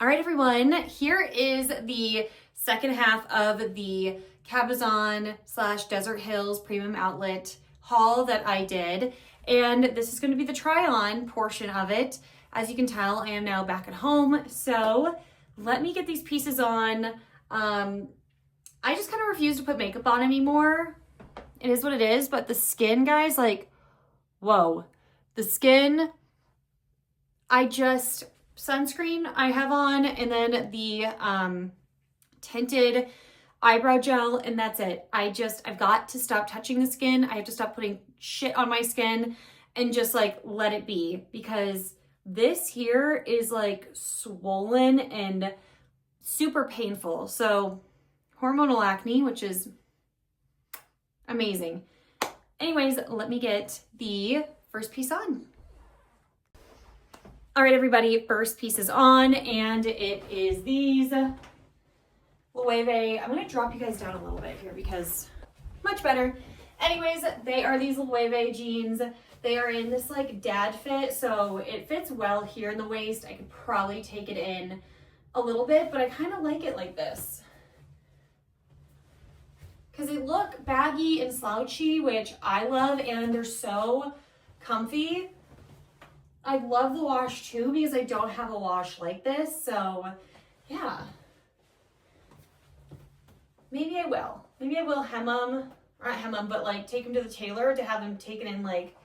All right, everyone, here is the second half of the Cabazon / Desert Hills Premium Outlet haul that I did. And this is going to be the try on portion of it. As you can tell, I am now back at home. So let me get these pieces on. I just kind of refuse to put makeup on anymore. It is what it is, but the skin, guys, like, whoa. The skin, sunscreen I have on, and then the tinted eyebrow gel, and that's it. I've got to stop touching the skin. I have to stop putting shit on my skin and just like let it be, because this here is like swollen and super painful. So hormonal acne, which is amazing. Anyways, let me get the first piece on. All right, everybody, first piece is on, and it is these Loewe. I'm going to drop you guys down a little bit here because much better. Anyways, they are these Loewe jeans. They are in this like dad fit, so it fits well here in the waist. I could probably take it in a little bit, but I kind of like it like this because they look baggy and slouchy, which I love, and they're so comfy. I love the wash too because I don't have a wash like this, so yeah. Maybe I will. Maybe I will hem them, or not hem them, but like take them to the tailor to have them taken in like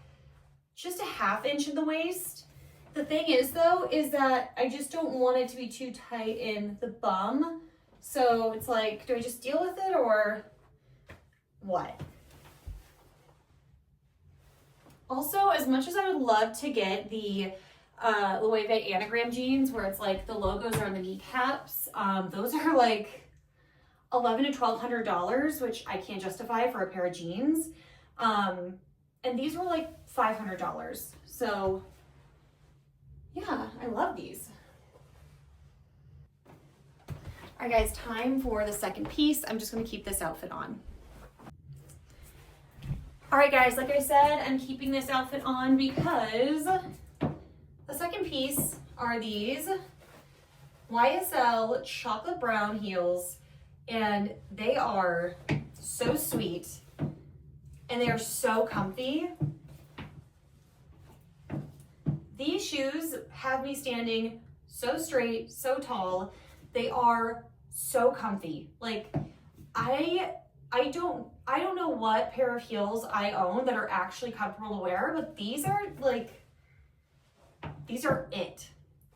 just a ½ inch in the waist. The thing is though, is that I just don't want it to be too tight in the bum. So it's like, do I just deal with it or what? Also, as much as I would love to get the Loewe anagram jeans where it's like the logos are on the kneecaps, those are like $1,100 to $1,200, which I can't justify for a pair of jeans. And these were like $500. So yeah, I love these. All right, guys, time for the second piece. I'm just gonna keep this outfit on. All right, guys, like I said, I'm keeping this outfit on because the second piece are these YSL chocolate brown heels, and they are so sweet and they are so comfy. These shoes have me standing so straight, so tall. They are so comfy. Like I don't know what pair of heels I own that are actually comfortable to wear, but these are it.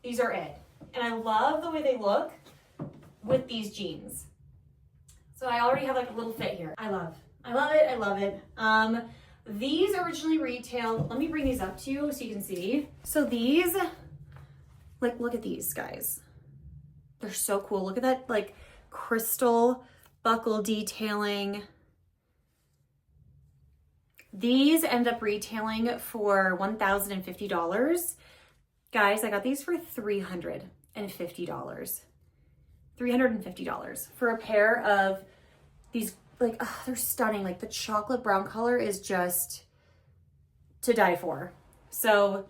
These are it. And I love the way they look with these jeans. So I already have like a little fit here. I love it. These originally retailed, let me bring these up to you so you can see. So these, like, look at these guys. They're so cool. Look at that like crystal buckle detailing. These end up retailing for $1,050. Guys, I got these for $350. $350 for a pair of these, like, oh, they're stunning. Like the chocolate brown color is just to die for. So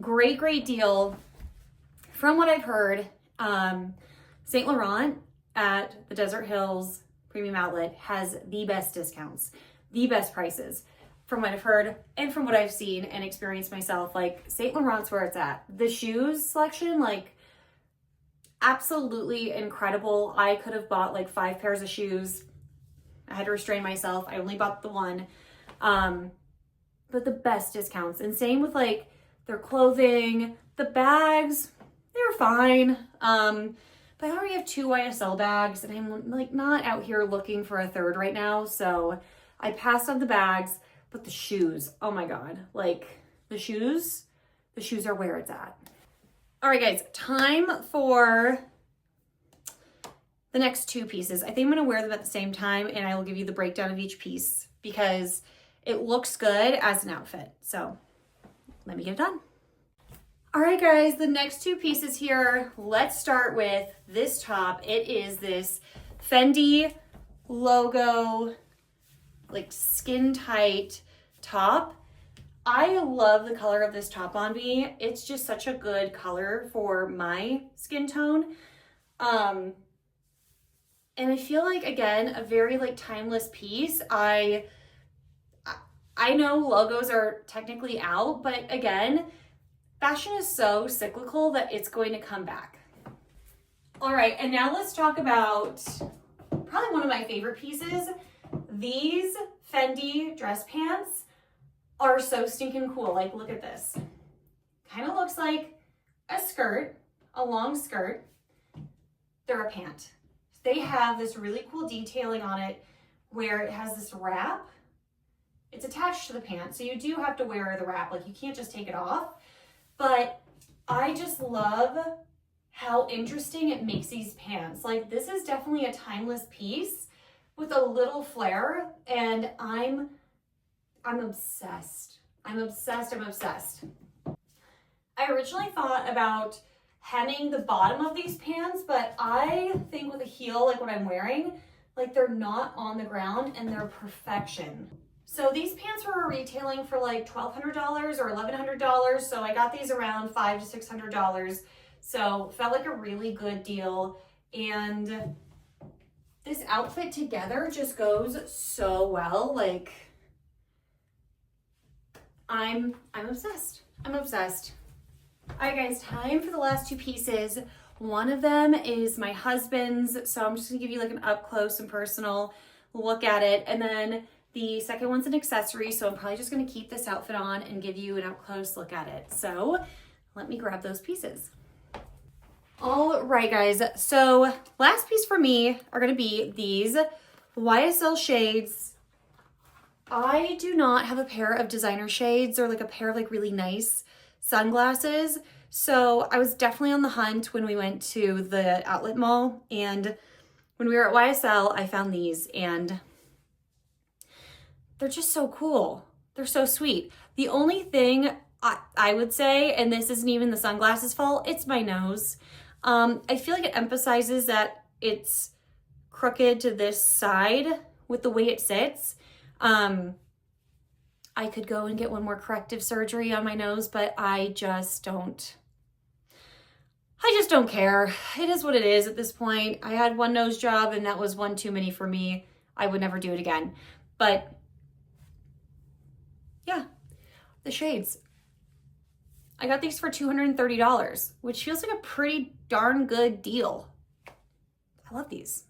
great deal. From what I've heard, St. Laurent at the Desert Hills Premium Outlet has the best discounts, the best prices. From what I've heard and from what I've seen and experienced myself, like St. Laurent's where it's at. The shoes selection, like, absolutely incredible. I could have bought like 5 pairs of shoes. I had to restrain myself. I only bought the one. But the best discounts. And same with like their clothing, the bags, they're fine. But I already have 2 YSL bags and I'm like not out here looking for a third right now. So I passed on the bags, but the shoes, oh my God, like the shoes are where it's at. All right, guys, time for the next 2 pieces. I think I'm gonna wear them at the same time and I will give you the breakdown of each piece because it looks good as an outfit. So let me get it done. All right, guys, the next 2 pieces here, let's start with this top. It is this Fendi logo, like skin tight top. I love the color of this top on me. It's just such a good color for my skin tone. And I feel like, again, a very like timeless piece. I know logos are technically out, but again, fashion is so cyclical that it's going to come back. All right, and now let's talk about probably one of my favorite pieces. These Fendi dress pants are so stinking cool. Like, look at this. Kind of looks like a skirt, a long skirt. They're a pant. They have this really cool detailing on it where it has this wrap. It's attached to the pant, so you do have to wear the wrap. Like, you can't just take it off. But I just love how interesting it makes these pants. Like, this is definitely a timeless piece with a little flair, and I'm obsessed. I'm obsessed. I originally thought about hemming the bottom of these pants, but I think with a heel like what I'm wearing, like they're not on the ground and they're perfection. So these pants were retailing for like $1,200 or $1,100. So I got these around $500 to $600. So felt like a really good deal. And this outfit together just goes so well. Like, I'm obsessed. I'm obsessed. All right, guys, time for the last two pieces. One of them is my husband's, so I'm just gonna give you like an up close and personal look at it. And then the second one's an accessory, so I'm probably just gonna keep this outfit on and give you an up close look at it. So let me grab those pieces. All right, guys, so last piece for me are gonna be these YSL shades. I do not have a pair of designer shades or like a pair of like really nice sunglasses. So I was definitely on the hunt when we went to the outlet mall, and when we were at YSL, I found these and they're just so cool. They're so sweet. The only thing I would say, and this isn't even the sunglasses fault, it's my nose. I feel like it emphasizes that it's crooked to this side with the way it sits. I could go and get one more corrective surgery on my nose, but I just don't care. It is what it is at this point. I had one nose job and that was one too many for me. I would never do it again. But yeah, the shades. I got these for $230, which feels like a pretty darn good deal. I love these.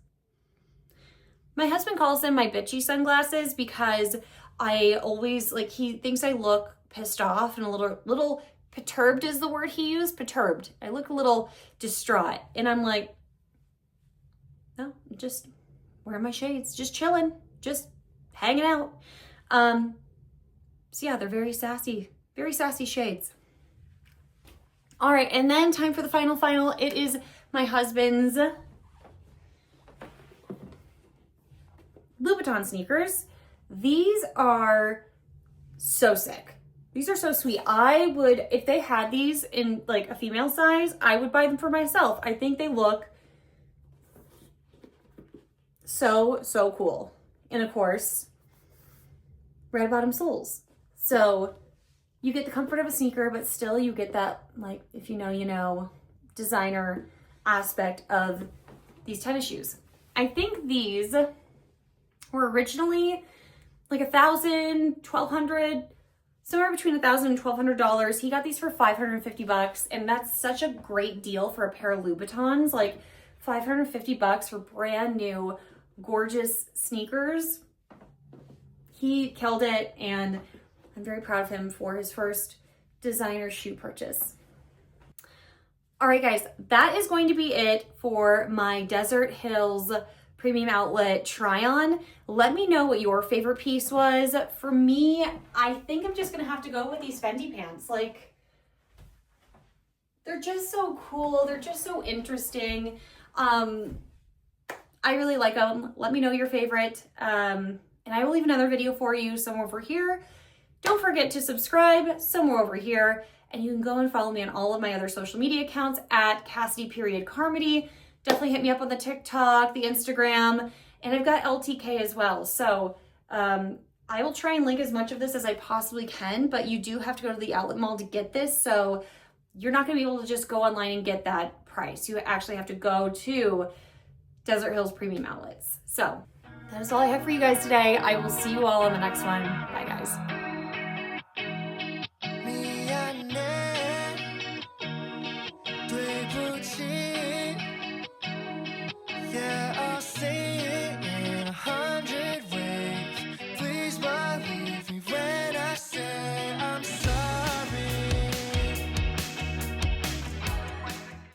My husband calls them my bitchy sunglasses because I always, like, he thinks I look pissed off and a little perturbed is the word he used, perturbed. I look a little distraught. And I'm like, no, just wearing my shades, just chilling, just hanging out. So yeah, they're very sassy shades. All right, and then time for the final. It is my husband's Louboutin sneakers. These are so sick. These are so sweet. I would, if they had these in like a female size, I would buy them for myself. I think they look so cool. And of course, red bottom soles. So you get the comfort of a sneaker, but still you get that, like, if you know, you know, designer aspect of these tennis shoes. I think these were originally like $1,000, $1,200, somewhere between $1,000 and $1,200. He got these for $550, and that's such a great deal for a pair of Louboutins. Like $550 for brand new, gorgeous sneakers. He killed it, and I'm very proud of him for his first designer shoe purchase. All right, guys, that is going to be it for my Desert Hills Premium Outlet try-on. Let me know what your favorite piece was. For me, I think I'm just gonna have to go with these Fendi pants. Like, they're just so cool. They're just so interesting. I really like them. Let me know your favorite. And I will leave another video for you somewhere over here. Don't forget to subscribe somewhere over here. And you can go and follow me on all of my other social media accounts at Cassidy.Carmody. Definitely hit me up on the TikTok, the Instagram, and I've got LTK as well. So I will try and link as much of this as I possibly can, but you do have to go to the outlet mall to get this. So you're not gonna be able to just go online and get that price. You actually have to go to Desert Hills Premium Outlets. So that is all I have for you guys today. I will see you all on the next one. Bye guys.